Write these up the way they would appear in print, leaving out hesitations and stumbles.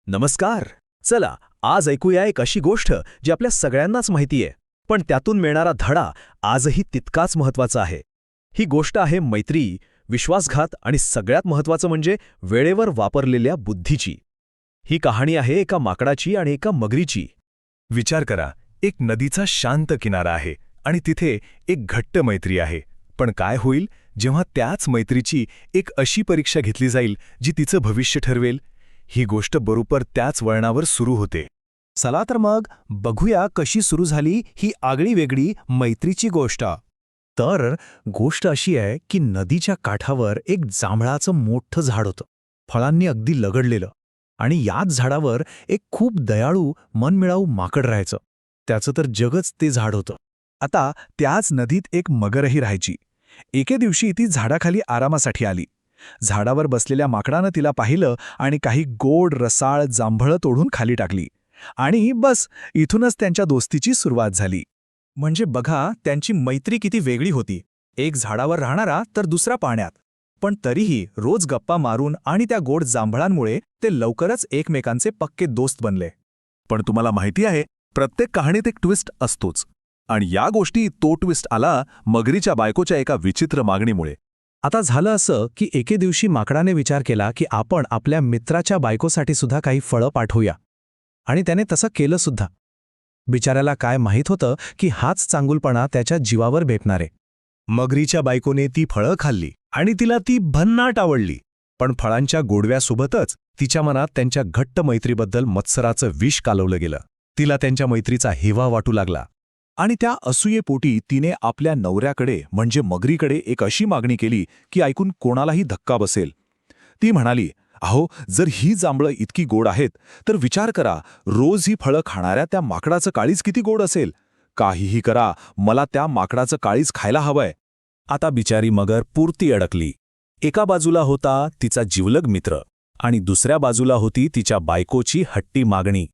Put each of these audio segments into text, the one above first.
नमस्कार. चला आज ऐकूया एक अशी गोष्ट जी आपल्या सगळ्यांनाच माहिती आहे, पण त्यातून मिळणारा धडा आजही तितकाच महत्वाचा आहे. ही गोष्ट आहे मैत्री, विश्वासघात आणि सगळ्यात महत्वाचं म्हणजे वेळेवर वापरलेल्या बुद्धीची. ही कहाणी आहे एका माकडाची आणि एका मगरीची. विचार करा, एक नदीचा शांत किनारा आहे आणि तिथे एक घट्ट मैत्री आहे. पण काय होईल जेव्हा त्याच मैत्रीची एक अशी परीक्षा घेतली जाईल जी तिचं भविष्य ठरवेल? ही गोष्ट बरोबर त्याच वळणावर सुरू होते. चला तर मग बघूया कशी सुरू झाली ही आगळीवेगळी मैत्रीची गोष्ट. तर गोष्ट अशी आहे की नदीच्या काठावर एक जांभळाचं मोठं झाड होतं, फळांनी अगदी लगडलेलं. आणि याच झाडावर एक खूप दयाळू मनमिळाऊ माकड राहायचं. त्याचं तर जगच ते झाड होतं. आता त्याच नदीत एक मगरही राहायची. एके दिवशी ती झाडाखाली आरामासाठी आली. झाडावर बसलेल्या माकडानं तिला पाहिलं आणि काही गोड रसाळ जांभळं तोडून खाली टाकली. आणि बस इथूनच त्यांच्या दोस्तीची सुरुवात झाली. म्हणजे बघा त्यांची मैत्री किती वेगळी होती. एक झाडावर राहणारा तर दुसरा पाण्यात. पण तरीही रोज गप्पा मारून आणि त्या गोड जांभळांमुळे ते लवकरच एकमेकांचे पक्के दोस्त बनले. पण तुम्हाला माहिती आहे, प्रत्येक कहाणीत एक ट्विस्ट असतोच. आणि या गोष्टी तो ट्विस्ट आला मगरीच्या बायकोच्या एका विचित्र मागणीमुळे. आता झालं असं की एके दिवशी माकडाने विचार केला की आपण आपल्या मित्राच्या बायकोसाठी सुद्धा काही फळं पाठवूया. आणि त्याने तसं केलं सुद्धा. बिचाऱ्याला काय माहीत होतं की हाच चांगुलपणा त्याच्या जीवावर बेपणारे. मगरीच्या बायकोने ती फळं खाल्ली आणि तिला ती भन्नाट आवडली. पण फळांच्या गोडव्यासोबतच तिच्या मनात त्यांच्या घट्ट मैत्रीबद्दल मत्सराचं विष कालवलं गेलं. तिला त्यांच्या मैत्रीचा हेवा वाटू लागला. आणि त्या असूयेपोटी तिने आपल्या नवऱ्याकडे म्हणजे मगरीकडे एक अशी मागणी केली की ऐकून कोणालाही धक्का बसेल. ती म्हणाली, अहो, जर ही जांभळं इतकी गोड आहेत तर विचार करा, रोज ही फळं खाणाऱ्या त्या माकडाचं काळीज किती गोड असेल. काहीही करा, मला त्या माकडाचं काळीज खायला हवंय. आता बिचारी मगर पुरती अडकली. एका बाजूला होता तिचा जिवलग मित्र आणि दुसऱ्या बाजूला होती तिच्या बायकोची हट्टी मागणी.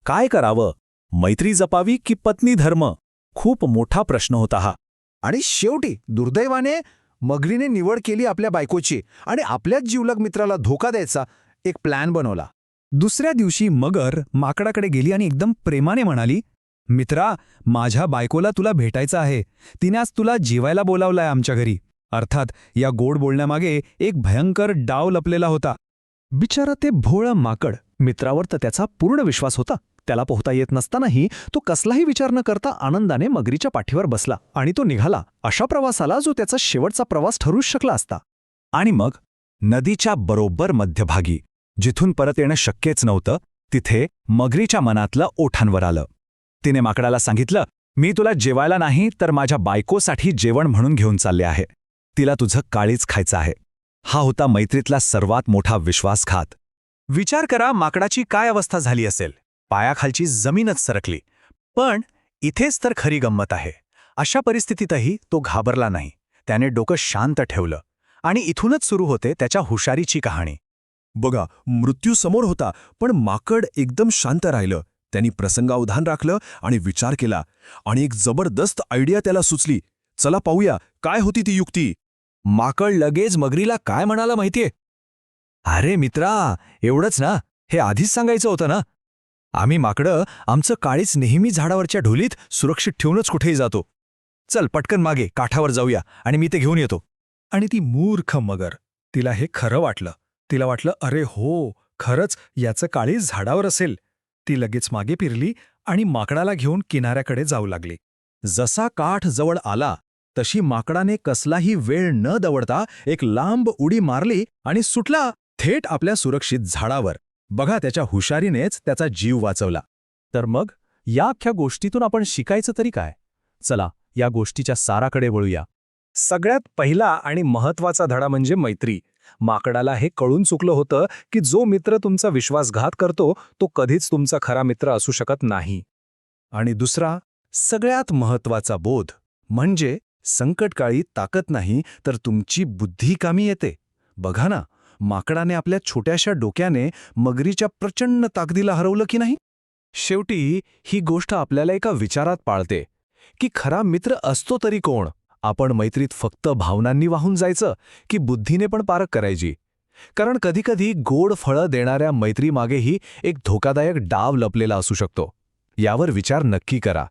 काय करावं? मैत्री जपावी की पत्नी धर्म? खूप मोठा प्रश्न होता हा. आणि शेवटी दुर्दैवाने मगरीने निवड केली आपल्या बायकोची आणि आपल्याच जिवलग मित्राला धोका द्यायचा एक प्लॅन बनवला. दुसऱ्या दिवशी मगर माकडाकडे गेली आणि एकदम प्रेमाने म्हणाली, मित्रा, माझ्या बायकोला तुला भेटायचं आहे. तिने आज तुला जेवायला बोलावलंय आमच्या घरी. अर्थात या गोड बोलण्यामागे एक भयंकर डाव लपलेला होता. बिचारा ते भोळं माकड. मित्रावर तर त्याचा पूर्ण विश्वास होता. त्याला पोहता येत नसतानाही तो कसलाही विचार न करता आनंदाने मगरीच्या पाठीवर बसला आणि तो निघाला अशा प्रवासाला जो त्याचा शेवटचा प्रवास ठरूच शकला असता. आणि मग नदीच्या बरोबर मध्यभागी, जिथून परत येणं शक्यच नव्हतं, तिथे मगरीच्या मनातलं ओठांवर आलं. तिने माकडाला सांगितलं, मी तुला जेवायला नाही तर माझ्या बायकोसाठी जेवण म्हणून घेऊन चालले आहे. तिला तुझं काळीज खायचं आहे. हा होता मैत्रीतला सर्वात मोठा विश्वासघात. विचार करा माकडाची काय अवस्था झाली असेल. पायाखालची जमीनच सरकली. पण इथेच तर खरी गंमत आहे. अशा परिस्थितीतही तो घाबरला नाही. त्याने डोकं शांत ठेवलं. आणि इथूनच सुरू होते त्याच्या हुशारीची कहाणी. बघा, मृत्यू समोर होता पण माकड एकदम शांत राहिलं. त्यांनी प्रसंगावधान राखलं आणि विचार केला. आणि एक जबरदस्त आयडिया त्याला सुचली. चला पाहूया काय होती ती युक्ती. माकड लगेच मगरीला काय म्हणाला माहितीये? अरे मित्रा, एवढंच ना, हे आधीच सांगायचं होतं ना. आम्ही माकडं आमचं काळीज नेहमी झाडावरच्या ढोलीत सुरक्षित ठेवूनच कुठेही जातो. चल पटकन मागे काठावर जाऊया आणि मी ते घेऊन येतो. आणि ती मूर्ख मगर, तिला हे खरं वाटलं. तिला वाटलं, अरे हो, खरंच याचं काळीज झाडावर असेल. ती लगेच मागे फिरली आणि माकडाला घेऊन किनाऱ्याकडे जाऊ लागली. जसा काठ जवळ आला तशी माकडाने कसलाही वेळ न दवडता एक लांब उडी मारली आणि सुटला थेट आपल्या सुरक्षित झाडावर. बघा, त्याच्या हुशारीनेच त्याचा जीव वाचवला. तर मग या अख्ख्या गोष्टीतून आपण शिकायचं तरी काय? चला या गोष्टीच्या साराकडे वळूया. सगळ्यात पहिला आणि महत्वाचा धडा म्हणजे मैत्री. माकडाला हे कळून चुकलं होतं की जो मित्र तुमचा विश्वासघात करतो तो कधीच तुमचा खरा मित्र असू शकत नाही. आणि दुसरा सगळ्यात महत्वाचा बोध म्हणजे संकटकाळी ताकद नाही तर तुमची बुद्धी कामी येते. बघा ना, माकडाने आपल्या छोट्याशा डोक्याने मगरीच्या प्रचंड ताकदीला हरवलं की नाही. शेवटी ही गोष्ट आपल्याला एका विचारात पाळते की खरा मित्र असतो तरी कोण. आपण मैत्रीत फक्त भावनांनी वाहून जायचं की बुद्धीने पण पारख करायची? कारण कधीकधी गोड फळं देणाऱ्या मैत्रीमागेही एक धोकादायक डाव लपलेला असू शकतो. यावर विचार नक्की करा.